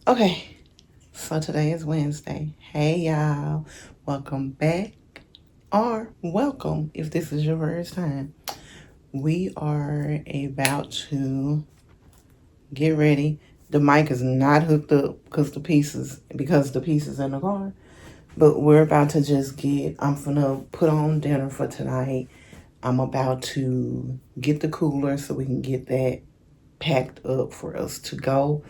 Okay, so today is Wednesday. Hey y'all, welcome back, or welcome if this is your first time. We are about to get ready. The mic is not hooked up because the pieces in the car. But we're about to just I'm gonna put on dinner for tonight. I'm about to get the cooler so we can get that packed up for us to go.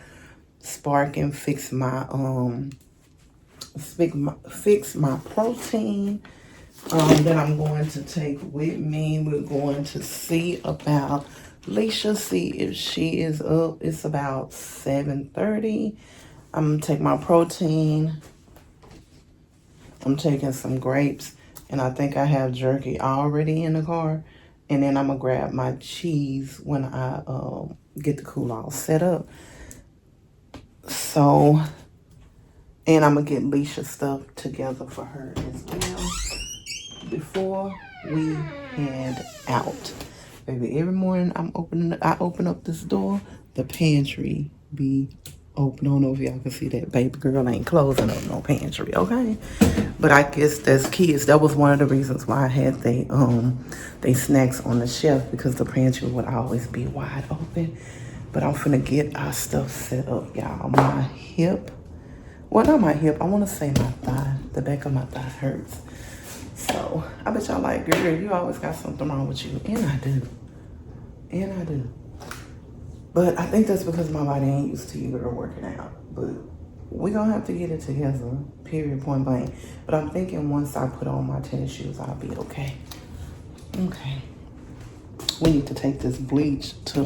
Spark and fix my protein that I'm going to take with me. We're going to see about Leisha, see if she is up. It's about 7:30. I'm gonna take my protein. I'm taking some grapes, and I think I have jerky already in the car. And then I'm gonna grab my cheese when I get the cool all set up. So, and I'm gonna get Leisha stuff together for her as well before we head out. Baby, every morning I open up this door, the pantry be open. I don't know if y'all can see that. Baby girl ain't closing up no pantry, okay? But I guess that's kids. That was one of the reasons why I had they snacks on the shelf, because the pantry would always be wide open. But I'm finna get our stuff set up, y'all. My hip, well, not my hip, I wanna say my thigh. The back of my thigh hurts. So I bet y'all like, girl, you always got something wrong with you. And I do. And I do. But I think that's because my body ain't used to you girl working out. But we gonna have to get it together, period, point blank. But I'm thinking once I put on my tennis shoes, I'll be okay. Okay. We need to take this bleach to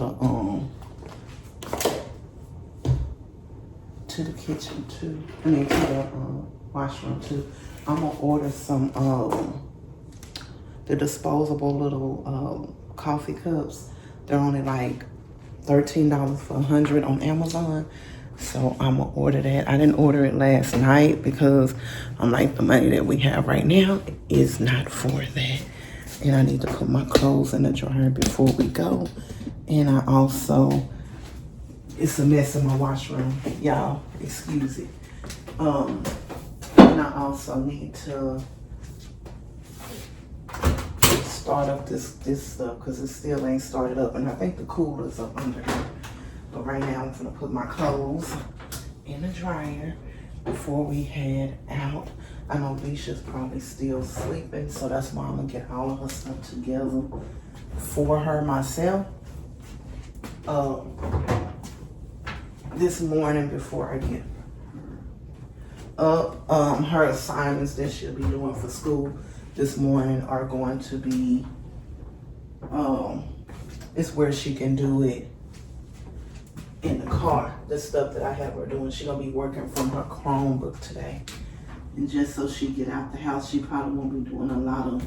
the kitchen too. I mean to the washroom too. I'm gonna order some the disposable little coffee cups. They're only like $13 for 100 on Amazon. So I'm gonna order that. I didn't order it last night because I'm like, the money that we have right now is not for that. And I need to put my clothes in the dryer before we go. And I also, it's a mess in my washroom, y'all, excuse it. And I also need to start up this stuff because it still ain't started up, and I think the cooler's up under here. But right now I'm gonna put my clothes in the dryer before we head out. I know Leisha's probably still sleeping, so that's why I'm gonna get all of her stuff together for her myself. This morning before I get up, her assignments that she'll be doing for school this morning are going to be, it's where she can do it in the car. The stuff that I have her doing, she's gonna be working from her Chromebook today. And just so she get out the house, she probably won't be doing a lot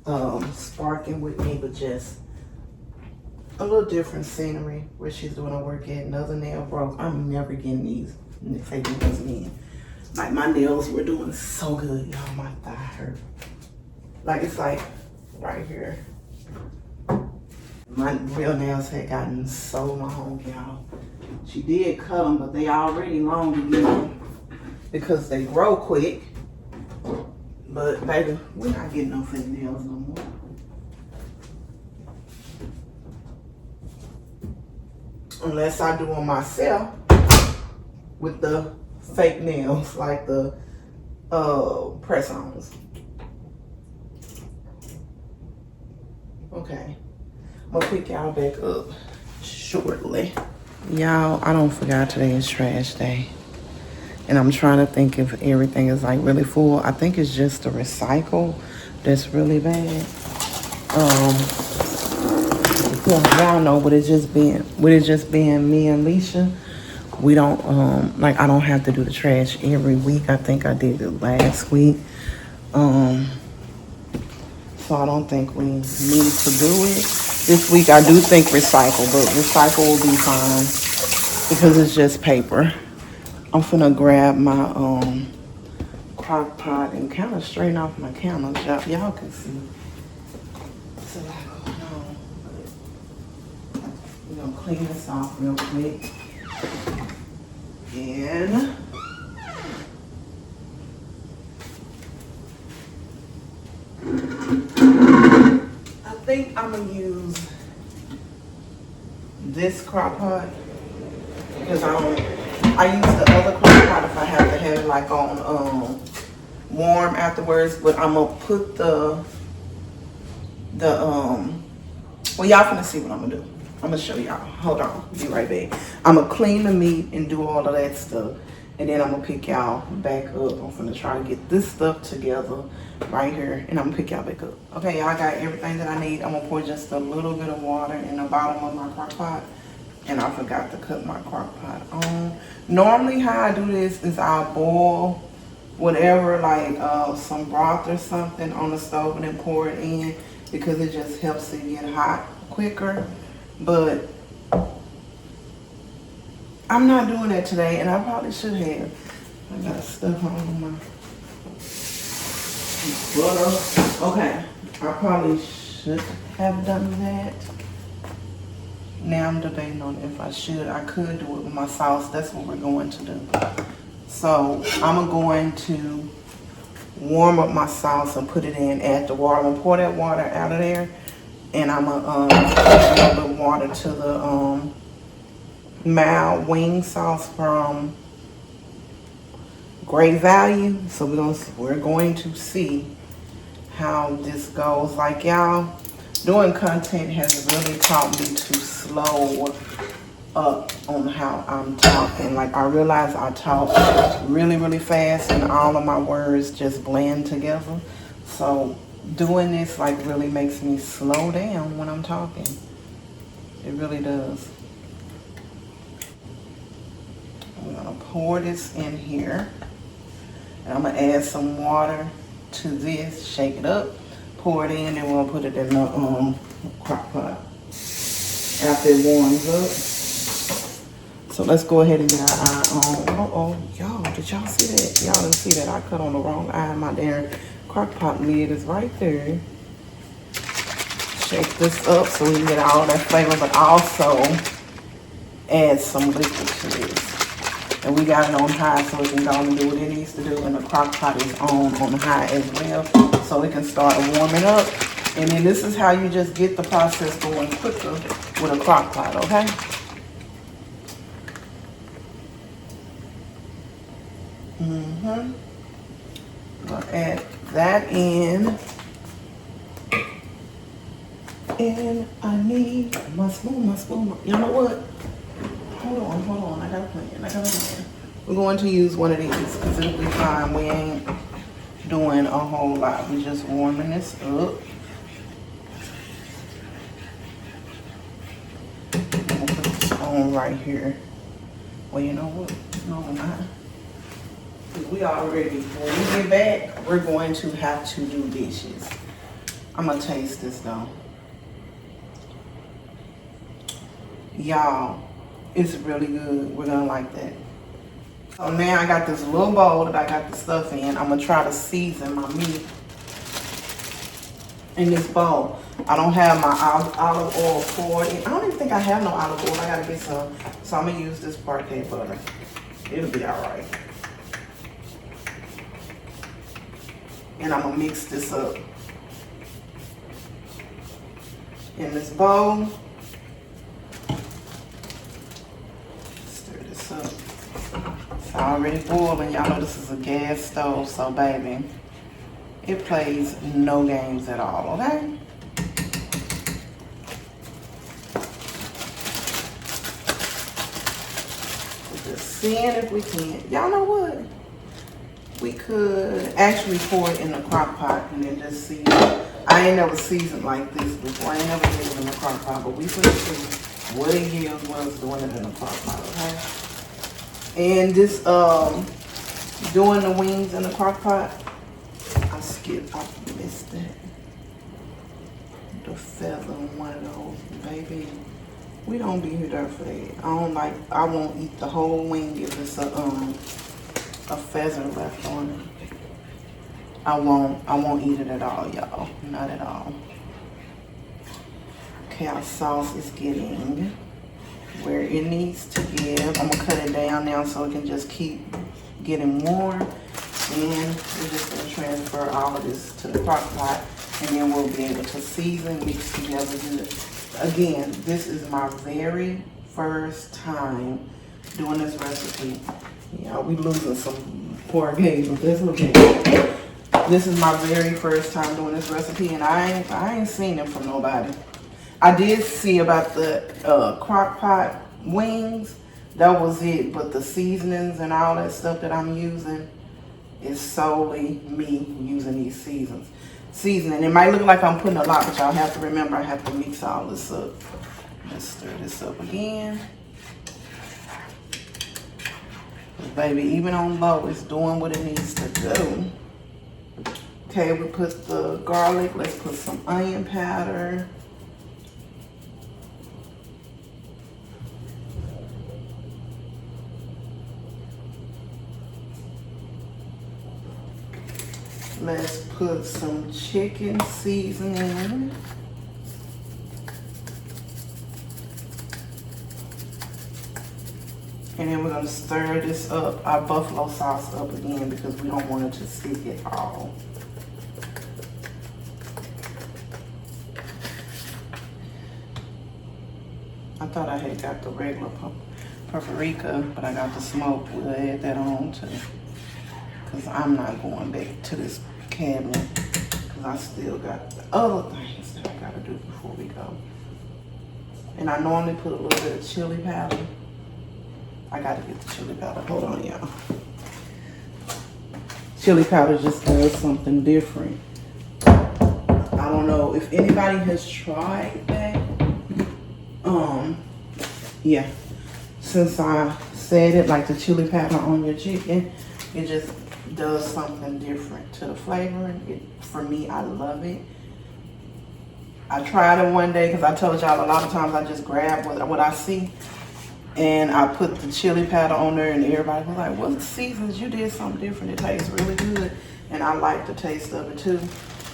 of sparking with me, but just a little different scenery where she's doing her work at. Another nail broke. I'm never getting these fake nails in. Like, my nails were doing so good, y'all. My thigh hurt. Like, it's like right here. My real nails had gotten so long, y'all. She did cut them, but they already long again because they grow quick. But baby, we're not getting no fake nails no more. Unless I do them myself with the fake nails, like the press-ons. Okay, I'm gonna pick y'all back up shortly. Y'all, I don't forget today is trash day. And I'm trying to think if everything is like really full. I think it's just the recycle that's really bad. Y'all know, with it just being me and Leisha, we don't like, I don't have to do the trash every week. I think I did it last week. So I don't think we need to do it this week. I do think recycle, but recycle will be fine because it's just paper. I'm finna grab my crock pot and kind of straighten off my counters. Y'all can see it's a lot going on, but we're gonna clean this off real quick. And I think I'm gonna use this crock pot because I use the other crock pot if I have to have it like on warm afterwards. But I'm gonna put the well, y'all finna see what I'm gonna do. I'm gonna show y'all. Hold on, be right back. I'm gonna clean the meat and do all of that stuff, and then I'm gonna pick y'all back up. I'm finna try to get this stuff together right here, and I'm gonna pick y'all back up. Okay, y'all got everything that I need. I'm gonna pour just a little bit of water in the bottom of my crock pot, and I forgot to cut my crock pot on. Normally, how I do this is I'll boil whatever, like some broth or something on the stove, and then pour it in because it just helps it get hot quicker. But I'm not doing that today, and I probably should have. I got stuff on my butter. Okay, I probably should have done that. Now I'm debating on if I should. I could do it with my sauce. That's what we're going to do. So I'm going to warm up my sauce and put it in, add the water. I'm gonna pour that water out of there, and I'm gonna add a little bit of water to the mild wing sauce from Great Value. So we're going to see how this goes. Like, y'all, doing content has really taught me to slow up on how I'm talking. Like, I realize I talk really, really fast and all of my words just blend together. So doing this like really makes me slow down when I'm talking. It really does. I'm gonna pour this in here, and I'm gonna add some water to this, shake it up, pour it in, and we'll put it in the crock pot after it warms up. So let's go ahead and get our eye on. Y'all, did y'all see that? Y'all didn't see that. I cut on the wrong eye. My damn crock pot lid is right there. Shake this up so we can get all that flavor, but also add some liquid to this. And we got it on high so it can go and do what it needs to do. And the crock pot is on high as well, so it can start warming up. And then this is how you just get the process going quicker with a crock pot, okay? Gonna add that in. And I need my spoon. You know what? Hold on. I got a plan. We're going to use one of these because it'll be fine. We ain't doing a whole lot. We're just warming this up. I'm gonna put this on right here. Well, you know what? No, I'm not. We already, when we get back, we're going to have to do dishes. I'm gonna taste this though. Y'all, it's really good. We're gonna like that. So now I got this little bowl that I got the stuff in. I'm gonna try to season my meat in this bowl. I don't have my olive oil poured in. I don't even think I have no olive oil. I gotta get some. So I'm gonna use this parquet butter. It'll be all right. And I'm gonna mix this up in this bowl. Stir this up. It's already boiling. Y'all know this is a gas stove, so baby, it plays no games at all, okay? We're just seeing if we can. Y'all know what? We could actually pour it in the crock pot and then just season. I ain't never seasoned like this before. I ain't never did it in the crock pot, but we could see what it yields when it's doing it in the crock pot, okay? And this, doing the wings in the crock pot, I missed that. The feather on one of those, baby. We don't be here for that. I won't eat the whole wing if it's a feather left on it. I won't eat it at all, y'all. Not at all. Okay, our sauce is getting where it needs to give. I'm gonna cut it down now so it can just keep getting more. And we're just gonna transfer all of this to the crock pot, and then we'll be able to season, mix together good. Again, this is my very first time doing this recipe. Yeah, we losing some poor occasions. That's okay. This is my very first time doing this recipe, and I ain't seen it from nobody. I did see about the crock pot wings. That was it. But the seasonings and all that stuff that I'm using is solely me using these seasoning. It might look like I'm putting a lot, but y'all have to remember I have to mix all this up. Let's stir this up again. Baby, even on low, it's doing what it needs to do. Okay, we put the garlic. Let's put some onion powder. Let's put some chicken seasoning. And then we're gonna stir this up, our buffalo sauce up again, because we don't want it to stick at all. I thought I had got the regular paprika, but I got the smoke. We'll add that on too, because I'm not going back to this cabinet, because I still got the other things that I gotta do before we go. And I normally put a little bit of chili powder. I gotta get the chili powder. Hold on, y'all. Chili powder just does something different. I don't know if anybody has tried that. Yeah. Since I said it, like the chili powder on your chicken, it just does something different to the flavoring. For me, I love it. I tried it one day because I told y'all a lot of times I just grab what I see. And I put the chili powder on there, and everybody was like, "What seasons? You did something different. It tastes really good." And I like the taste of it too.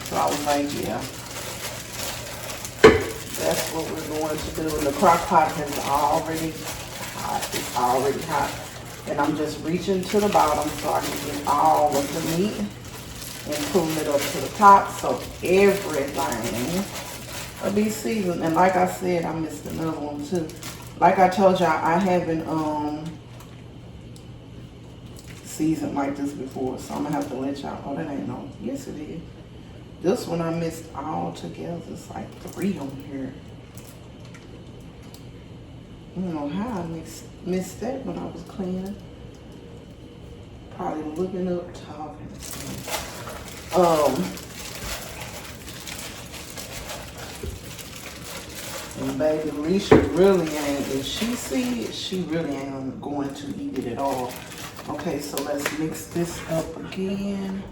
So I was like, yeah, that's what we're going to do. And the crock pot is already hot. It's already hot. And I'm just reaching to the bottom so I can get all of the meat and pulling it up to the top so everything will be seasoned. And like I said, I missed another one too. Like I told y'all, I haven't seasoned like this before, so I'm gonna have to let y'all. Oh, that ain't no. Yes, it is. This one I missed all together. It's like 3 on here. I don't know how I missed that when I was cleaning. Probably looking up, talking. And baby, Alicia really ain't, if she see it, she really ain't going to eat it at all. Okay, so let's mix this up again.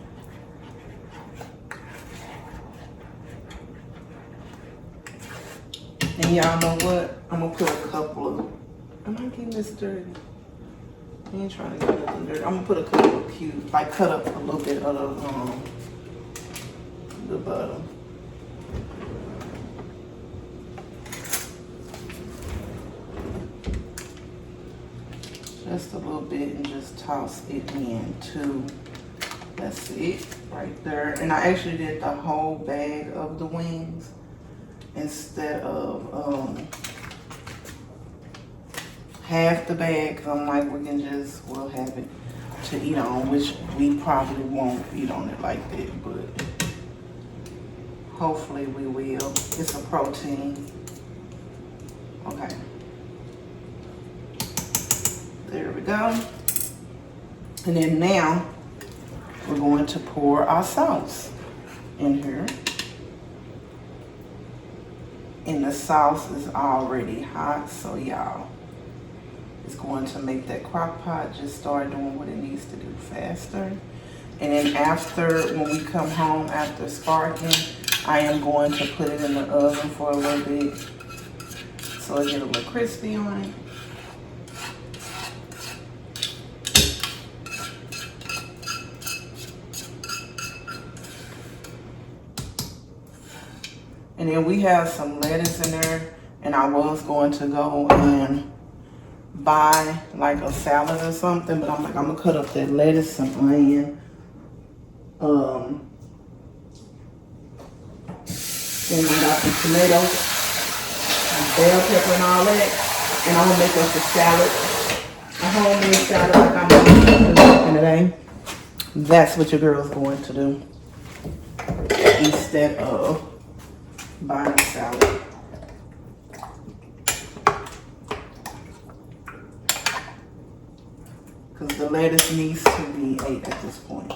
And y'all know what? I'm gonna put a couple of, am I getting this dirty? I ain't trying to get nothing dirty. I'm gonna put a couple of cubes, like cut up a little bit of the butter. Just a little bit and just toss it in too. That's it right there. And I actually did the whole bag of the wings instead of half the bag, because I'm like, we'll have it to eat on, which we probably won't eat on it like that, but hopefully we will. It's a protein. Okay. There we go. And then now we're going to pour our sauce in here. And the sauce is already hot, so y'all, it's going to make that crock pot just start doing what it needs to do faster. And then after, when we come home after sparking, I am going to put it in the oven for a little bit so it get a little crispy on it. And then we have some lettuce in there, and I was going to go and buy like a salad or something, but I'm like, I'm gonna cut up that lettuce, some onion, then I got the tomatoes, bell pepper and all that, and I'm gonna make us a salad, a homemade salad like I'm gonna do back in the day. That's what your girl's going to do instead of buying a salad. Because the lettuce needs to be ate at this point.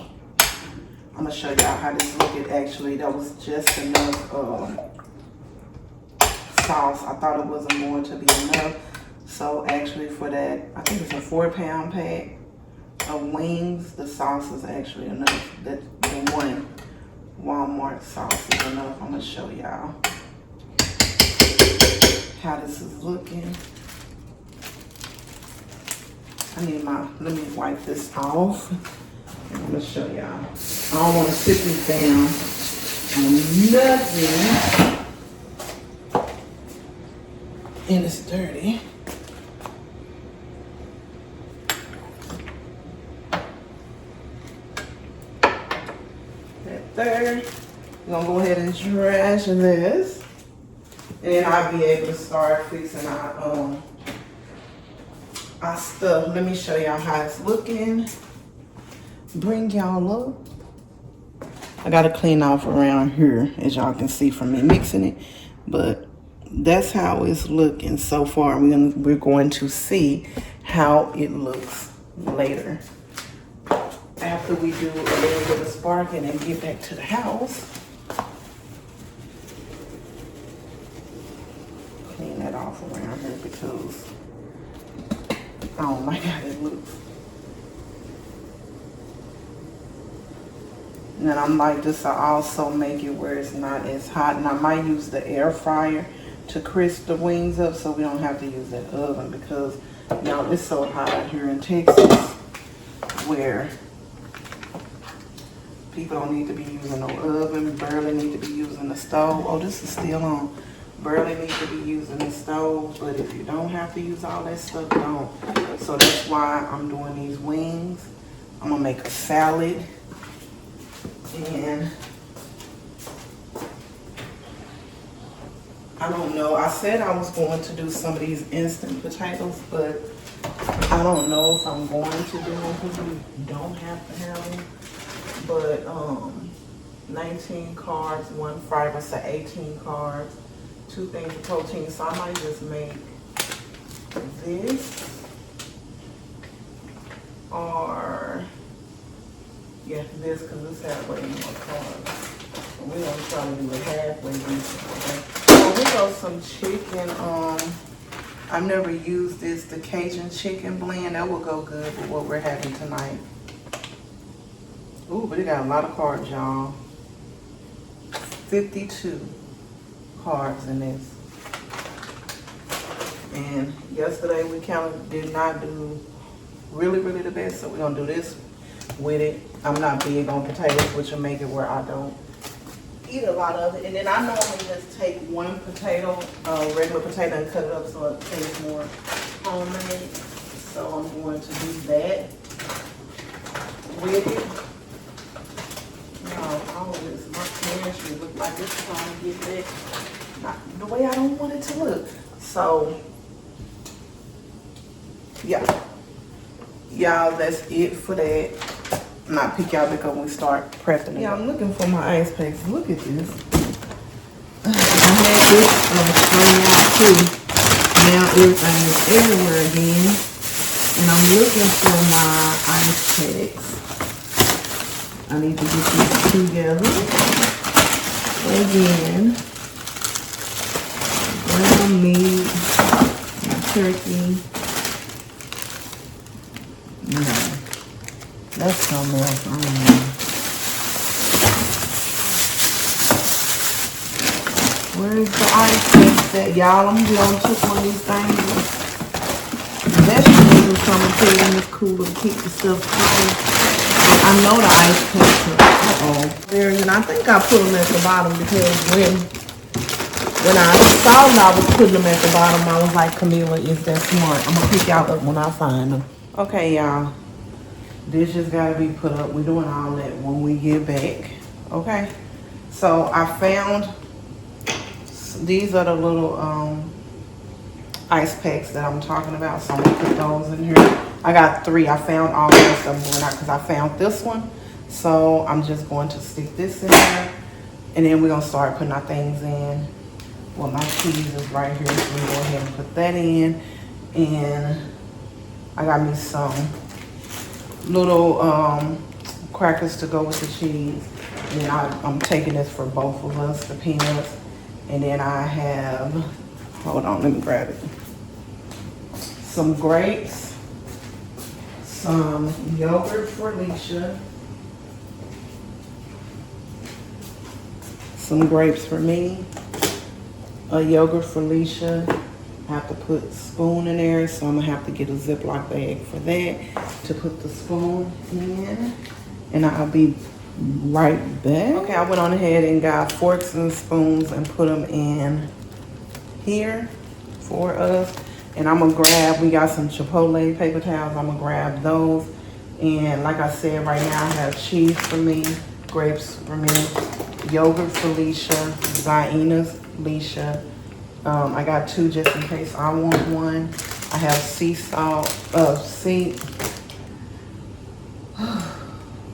I'm gonna show y'all how this look. It actually, that was just enough sauce. I thought it wasn't going to be enough. So actually for that, I think it's a 4-pound pack of wings, the sauce is actually enough. That the one Walmart sauce is enough. I'm gonna show y'all how this is looking. I need let me wipe this off. I'm gonna show y'all. I don't want to sit this down on nothing. And it's dirty. That there. We're gonna go ahead and trash this. And then I'll be able to start fixing our stuff. Let me show y'all how it's looking. Bring y'all up. I gotta clean off around here, as y'all can see from me mixing it, but that's how it's looking so far. We're going to see how it looks later after we do a little bit of sparking and get back to the house. Clean that off around here because oh my god, it looks. And then I'm like, this will also make it where it's not as hot. And I might use the air fryer to crisp the wings up so we don't have to use that oven because, y'all, it's so hot out here in Texas where people don't need to be using no oven, barely need to be using the stove. Oh, this is still on. Barely need to be using the stove, but if you don't have to use all that stuff, don't. So that's why I'm doing these wings. I'm gonna make a salad. And I don't know. I said I was going to do some of these instant potatoes, but I don't know if I'm going to do them because we don't have to have them. But 19 carbs, 1 fiber, so 18 carbs, 2 things of protein. So I might just make this or this because this has way more carbs. We're gonna try to do it halfway decent. So we got some chicken. I've never used this, the Cajun chicken blend. That will go good with what we're having tonight. Ooh, but it got a lot of carbs, y'all. 52 carbs in this. And yesterday we kind of did not do really the best, so we're gonna do this with it. I'm not big on potatoes, which will make it where I don't eat a lot of it. And then I normally just take one potato, regular potato, and cut it up so it tastes more homemade. So I'm going to do that with it. All of this, my pantry look like it's trying to get back not the way I don't want it to look. So yeah, y'all, that's it for that. And I'll pick y'all back up when we start prepping it. Yeah, I'm looking for my ice packs. Look at this. I had this thrown out too. Now everything is everywhere again. And I'm looking for my ice packs. I need to get these together. Again, ground meat, turkey. No. That's something else. I don't know. Where's the ice cream at, y'all? I'm gonna took one of these things. Vegetables or something to put in this cooler to keep the stuff cold. I know the ice cream. Uh-oh. There, and I think I put them at the bottom because when When I saw that I was putting them at the bottom, I was like, Camilla is that smart. I'm gonna pick y'all up when I find them. Okay, y'all. Dishes gotta be put up. We're doing all that when we get back. Okay. So I found these are the little ice packs that I'm talking about. So I'm gonna put those in here. I got 3. I found all the rest of them because I found this one. So I'm just going to stick this in there, and then we're gonna start putting our things in. Well, my cheese is right here, so we go ahead and put that in. And I got me some little crackers to go with the cheese. And then I'm taking this for both of us, the peanuts. And then I have, hold on, let me grab it. Some grapes, some yogurt for Alicia, some grapes for me, a yogurt for Alicia. I have to put spoon in there, so I'm gonna have to get a Ziploc bag for that to put the spoon in, and I'll be right back. Okay, I went on ahead and got forks and spoons and put them in here for us, and I'm gonna grab, we got some Chipotle paper towels, I'm gonna grab those. And like I said, right now I have cheese for me, grapes for me, yogurt for Alicia, Ziena's Alicia. I got 2 just in case I want one. I have sea salt,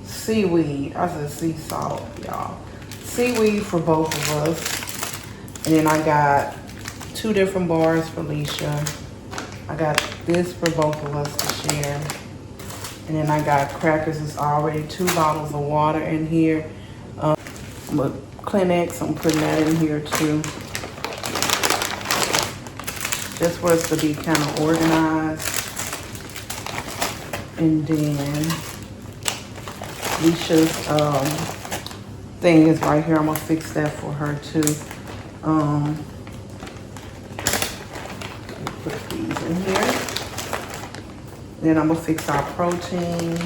seaweed. I said sea salt, y'all. Seaweed for both of us. And then I got 2 different bars for Alicia. I got this for both of us to share. And then I got crackers. It's already 2 bottles of water in here. But Kleenex, I'm putting that in here too. Just for us to be kind of organized. And then Alicia's thing is right here. I'm gonna fix that for her too. Put these in here. Then I'm gonna fix our protein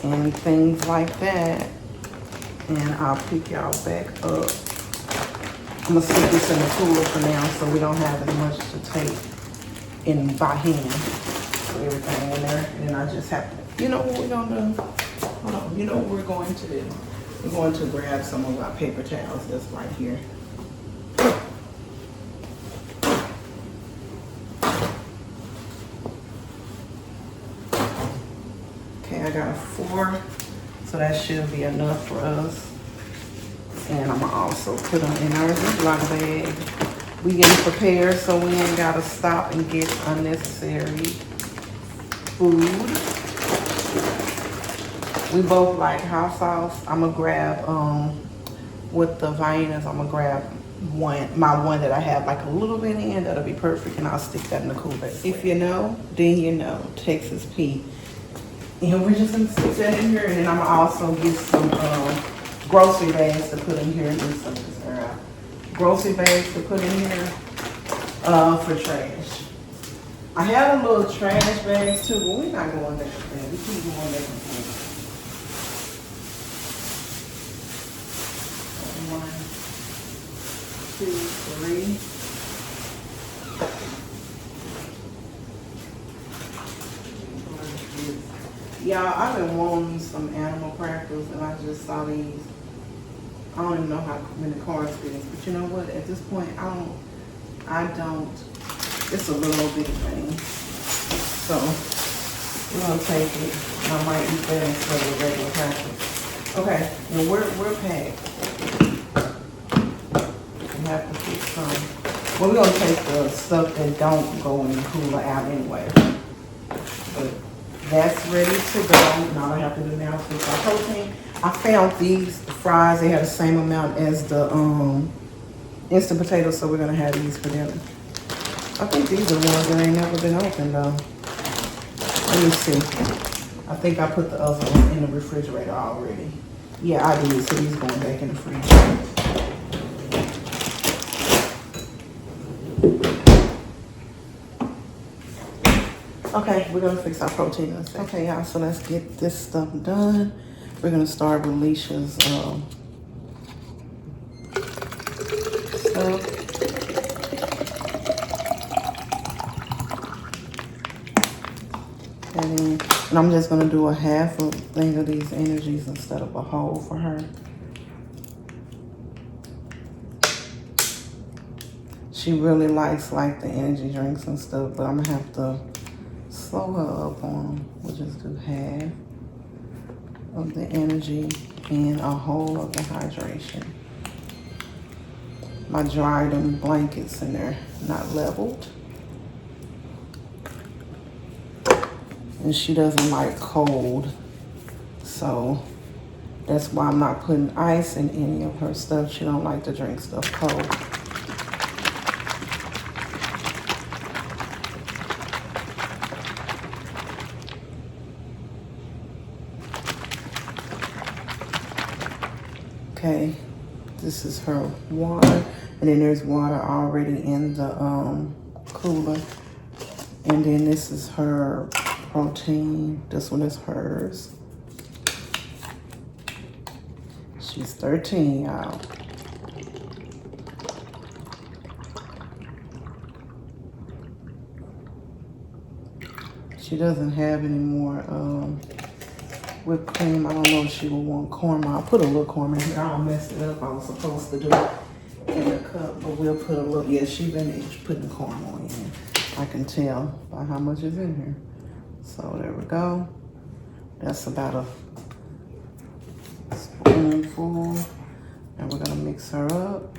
and things like that. And I'll pick y'all back up. I'm gonna stick this in the cooler for now so we don't have as much to take in by hand. Put everything in there, and then I just have to, you know what we're gonna do? Hold on, you know what we're going to do? We're going to grab some of our paper towels that's right here. Okay, I got a 4, so that should be enough for us. And I'm gonna also put them in our Ziploc bag. We getting prepared so we ain't gotta stop and get unnecessary food. We both like hot sauce. I'm gonna grab, with the Viennas, I'm gonna grab my one that I have like a little bit in. That'll be perfect, and I'll stick that in the cooler. If you know, then you know. Texas Pete. And we're just gonna stick that in here, and then I'm gonna also get some grocery bags to put in here. Grocery bags to put in here for trash. I have a little trash bags too, but we're not going there. We keep going there. 1, 2, 3. Y'all, I've been wanting some animal crackers, and I just saw these. I don't even know how many cards fit in, but you know what? At this point, I don't. It's a little big thing, so we're gonna take it. I might eat that instead of regular crackers. Okay, and we're packed. We have to put some. Well, we're gonna take the stuff that don't go in the cooler out anyway. But that's ready to go. Now all I have to do now is fix our protein. I found these fries. They have the same amount as the instant potatoes, so we're gonna have these for dinner. I think these are ones that ain't never been opened though. Let me see. I think I put the other one in the refrigerator already. Yeah, I did. So these going back in the fridge. Okay, we're gonna fix our protein in a second. Okay, y'all, so let's get this stuff done. We're gonna start with Alicia's stuff. And I'm just gonna do a half a thing of these energies instead of a whole for her. She really likes like the energy drinks and stuff, but I'm gonna have to slow her up on them. We'll just do half of the energy and a whole of the hydration. My dried blankets in there, not leveled. And she doesn't like cold, so that's why I'm not putting ice in any of her stuff. She don't like to drink stuff cold. Okay, this is her water, and then there's water already in the cooler. And then this is her protein. This one is hers. She's 13, y'all. She doesn't have any more whipped cream. I don't know if she will want corn. I'll put a little corn in here. I don't mess it up. I was supposed to do it in the cup, but we'll put a little. Yeah, she's been putting corn on in. I can tell by how much is in here. So there we go. That's about a spoonful. And we're gonna mix her up.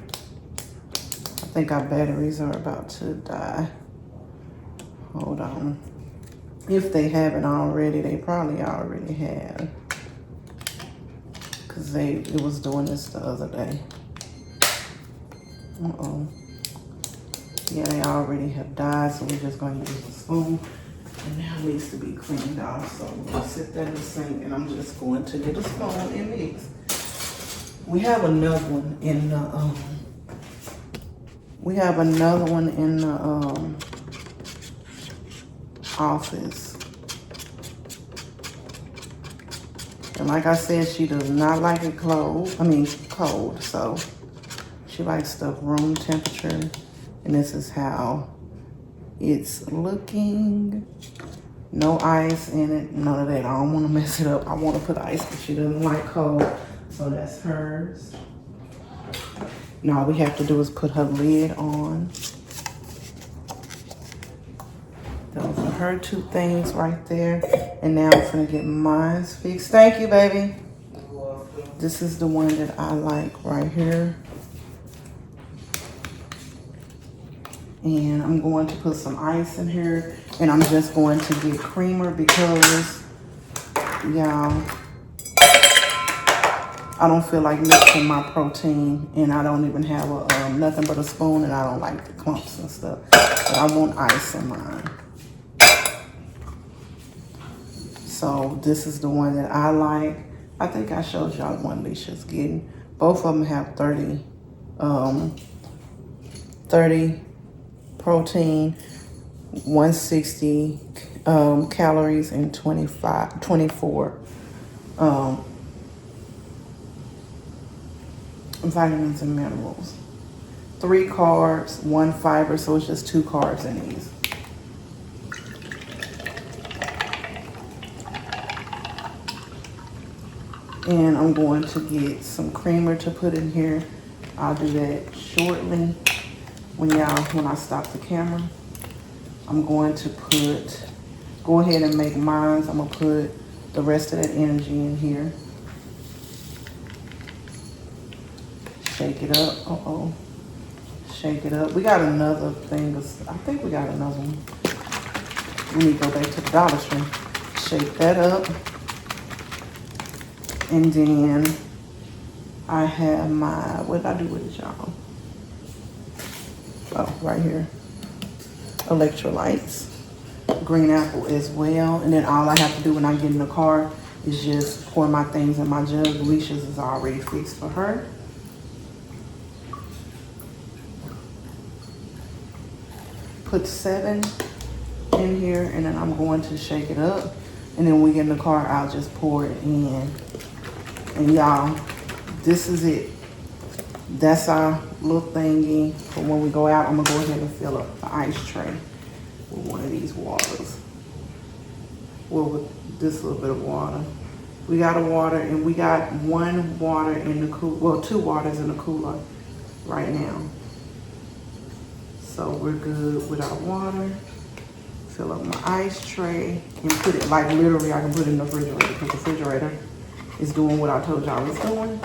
I think our batteries are about to die. Hold on. If they haven't already, they probably already have. Cause it was doing this the other day. Uh-oh. Yeah, they already have died, so we're just gonna use the spoon. And now it needs to be cleaned off, so we'll sit that in the sink, and I'm just going to get a spoon and mix. We have another one in the office. And like I said, she does not like it cold, so she likes stuff room temperature. And this is how it's looking. No ice in it, none of that. I don't want to mess it up. I want to put ice, but she doesn't like cold. So that's hers. Now all we have to do is put her lid on. Those are her two things right there. And now I'm gonna get mine fixed. Thank you, baby. This is the one that I like right here. And I'm going to put some ice in here, and I'm just going to get creamer because, y'all, I don't feel like mixing my protein, and I don't even have a nothing but a spoon, and I don't like the clumps and stuff. But I want ice in mine. So this is the one that I like. I think I showed y'all the one Leisha's getting. Both of them have 30 protein, 160 calories, and 24 vitamins and minerals. 3 carbs, 1 fiber, so it's just 2 carbs in these. And I'm going to get some creamer to put in here. I'll do that shortly. When I stop the camera, I'm going to go ahead and make mine. I'm gonna put the rest of that energy in here. Shake it up. Uh-oh. Shake it up. We got another thing. I think we got another one. We need to go back to the Dollar Tree. Shake that up. And then I have my, what did I do with it, y'all? Oh, right here. Electrolytes. Green apple as well. And then all I have to do when I get in the car is just pour my things in my jug. Alicia's is already fixed for her. Put 7 in here, and then I'm going to shake it up. And then when we get in the car, I'll just pour it in. And y'all, this is it. That's our little thingy for when we go out. I'm gonna go ahead and fill up the ice tray with one of these waters. well, with this little bit of water. We got a water, and we got one water in the cooler, well, 2 waters in the cooler right now. So we're good with our water. Fill up my ice tray and put it, like literally I can put it in the refrigerator, because the refrigerator is doing what I told y'all it's doing.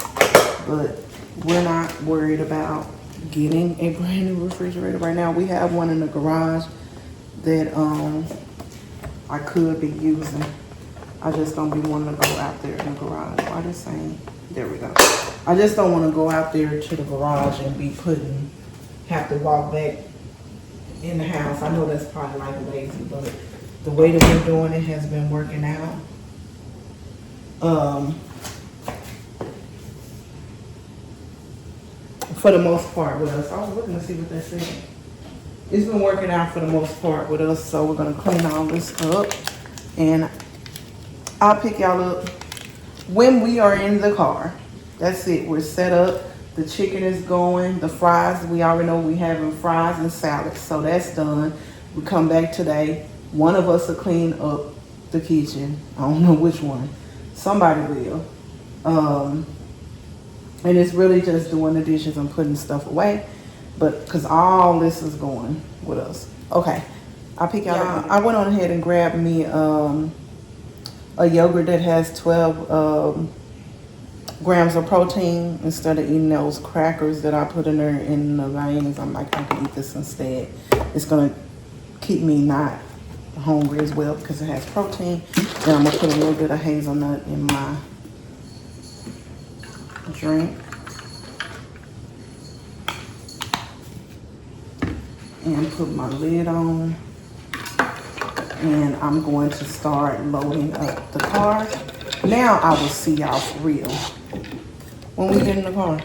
But we're not worried about getting a brand new refrigerator right now. We have one in the garage that I could be using. I just don't be wanting to go out there in the garage. Why this saying? There we go. I just don't want to go out there to the garage and be have to walk back in the house. I know that's probably like lazy, but the way that we're doing it has been working out. For the most part with us. I was looking to see what that said. It's been working out for the most part with us, so we're gonna clean all this up, and I'll pick y'all up when we are in the car. That's it. We're set up. The chicken is going. The fries, we already know we having fries and salad, so that's done. We come back today. One of us will clean up the kitchen. I don't know which one. Somebody will. And it's really just doing the dishes and putting stuff away, but because all this is going with us. Okay, I'll pick y'all up. I went on ahead and grabbed me a yogurt that has 12 grams of protein instead of eating those crackers that I put in there in the veins. I'm like, I can eat this instead. It's gonna keep me not hungry as well because it has protein. Then I'm gonna put a little bit of hazelnut in my drink. And put my lid on. And I'm going to start loading up the car. Now I will see y'all for real when we get in the car.